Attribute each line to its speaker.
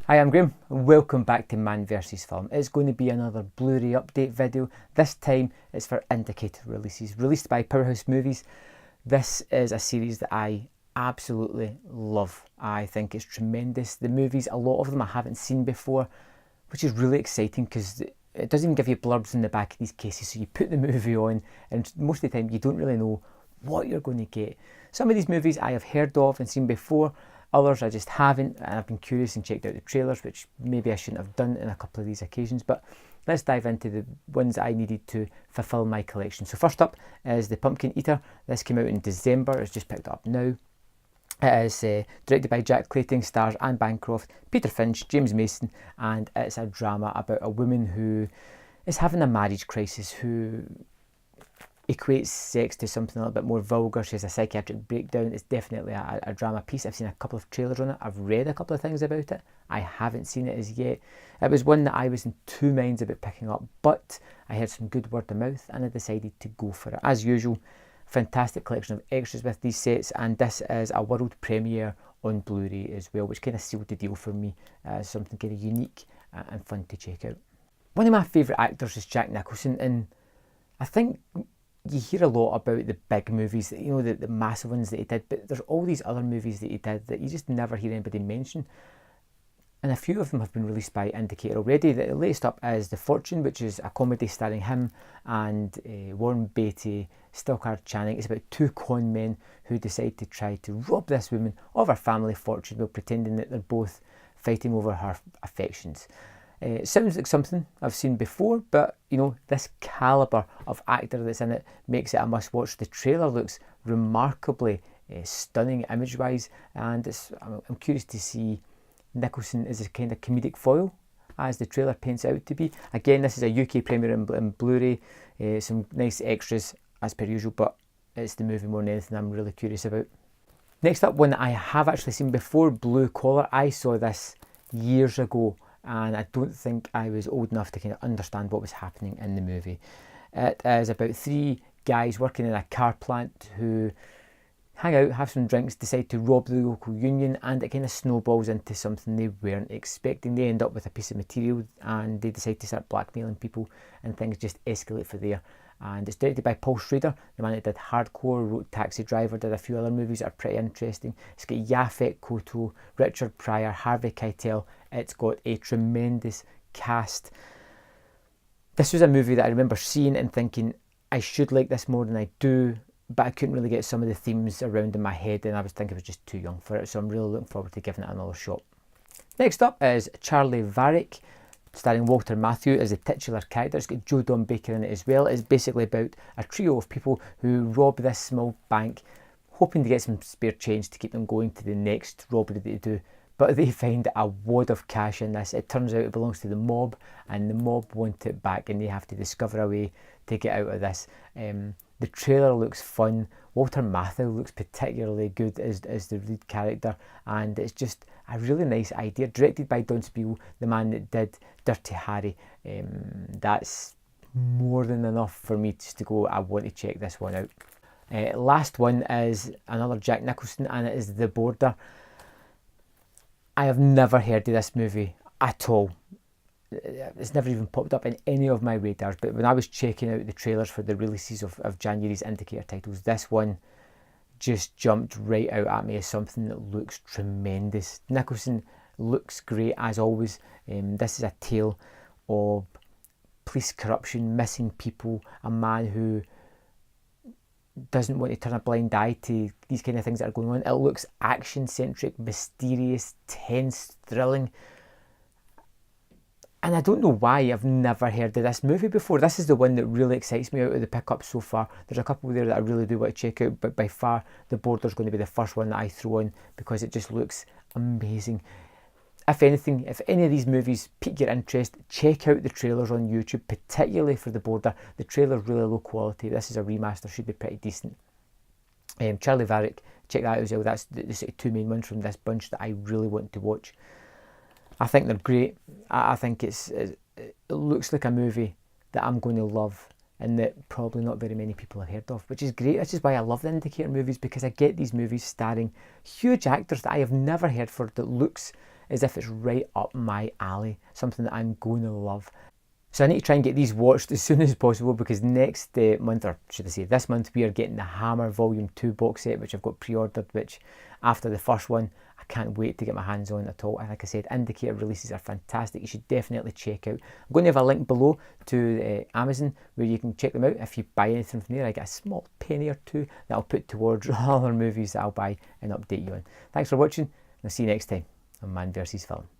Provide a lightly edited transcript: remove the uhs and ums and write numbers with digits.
Speaker 1: Hi, I'm Graham and welcome back to Man vs Film. It's going to be another Blu Ray update video. This time it's for indicator releases, released by Powerhouse Movies. This is a series that I absolutely love. I think it's tremendous. The movies, a lot of them I haven't seen before, which is really exciting because it doesn't even give you blurbs in the back of these cases. So you put the movie on and most of the time you don't really know what you're going to get. Some of these movies I have heard of and seen before. Others I just haven't, and I've been curious and checked out the trailers, which maybe I shouldn't have done in a couple of these occasions. But let's dive into the ones that I needed to fulfill my collection. So first up is The Pumpkin Eater. This came out in December. It's just picked up now. It is directed by Jack Clayton, stars Anne Bancroft, Peter Finch, James Mason, and it's a drama about a woman who is having a marriage crisis, who equates sex to something a little bit more vulgar. She has a psychiatric breakdown. It's definitely a drama piece. I've seen a couple of trailers on it. I've read a couple of things about it. I haven't seen it as yet. It was one that I was in two minds about picking up, but I heard some good word of mouth and I decided to go for it. As usual, fantastic collection of extras with these sets, and this is a world premiere on Blu Ray as well, which kind of sealed the deal for me as something kind of unique and fun to check out. One of my favourite actors is Jack Nicholson, and I think you hear a lot about the big movies, the massive ones that he did, but there's all these other movies that he did that you just never hear anybody mention. And a few of them have been released by Indicator already. The latest up is The Fortune, which is a comedy starring him and Warren Beatty, Stockard Channing. It's about two con men who decide to try to rob this woman of her family fortune while pretending that they're both fighting over her affections. It sounds like something I've seen before, but this calibre of actor that's in it makes it a must watch. The trailer looks remarkably stunning image wise, and I'm curious to see Nicholson as a kind of comedic foil as the trailer paints out to be. Again, this is a UK premiere in Blu Ray, some nice extras as per usual, but it's the movie more than anything I'm really curious about. Next up, one that I have actually seen before, Blue Collar. I saw this years ago, and I don't think I was old enough to kind of understand what was happening in the movie. It is about three guys working in a car plant who hang out, have some drinks, decide to rob the local union, and it kind of snowballs into something they weren't expecting. They end up with a piece of material and they decide to start blackmailing people, and things just escalate from there. And it's directed by Paul Schrader, the man that did Hardcore, wrote Taxi Driver, did a few other movies that are pretty interesting. It's got Yaphet Kotto, Richard Pryor, Harvey Keitel. It's got a tremendous cast. This was a movie that I remember seeing and thinking, I should like this more than I do, but I couldn't really get some of the themes around in my head, and I was thinking I was just too young for it, so I'm really looking forward to giving it another shot. Next up is Charlie Varick, starring Walter Matthau as the titular character. It's got Joe Don Baker in it as well. It's basically about a trio of people who rob this small bank, hoping to get some spare change to keep them going to the next robbery that they do. But they find a wad of cash in this. It turns out it belongs to the mob, and the mob want it back, and they have to discover a way to get out of this. The trailer looks fun. Walter Matthau looks particularly good as the lead character, and it's just a really nice idea. Directed by Don Spiel, the man that did Dirty Harry. That's more than enough for me just to go, I want to check this one out. Last one is another Jack Nicholson, and it is The Border. I have never heard of this movie at all. It's never even popped up in any of my radars, but when I was checking out the trailers for the releases of January's Indicator titles, this one just jumped right out at me as something that looks tremendous. Nicholson looks great as always. This is a tale of police corruption, missing people, a man who doesn't want to turn a blind eye to these kind of things that are going on. It looks action-centric, mysterious, tense, thrilling. And I don't know why I've never heard of this movie before. This is the one that really excites me out of the pickups so far. There's a couple there that I really do want to check out, but by far The Border is going to be the first one that I throw on because it just looks amazing. If anything, if any of these movies pique your interest, check out the trailers on YouTube, particularly for The Border. The trailer's really low quality. This is a remaster, should be pretty decent. Charlie Varick, check that out as well. That's the sort of two main ones from this bunch that I really want to watch. I think they're great. I think it looks like a movie that I'm going to love and that probably not very many people have heard of, which is great. This is why I love the Indicator movies, because I get these movies starring huge actors that I have never heard for, that looks as if it's right up my alley, something that I'm going to love. So I need to try and get these watched as soon as possible, because next month, or should I say this month, we are getting the Hammer Volume 2 box set, which I've got pre-ordered, which after the first one, I can't wait to get my hands on at all. And like I said, indicator releases are fantastic. You should definitely check out. I'm going to have a link below to Amazon where you can check them out. If you buy anything from there, I get a small penny or two that I'll put towards other movies that I'll buy and update you on. Thanks for watching, and I'll see you next time on Man vs. Film.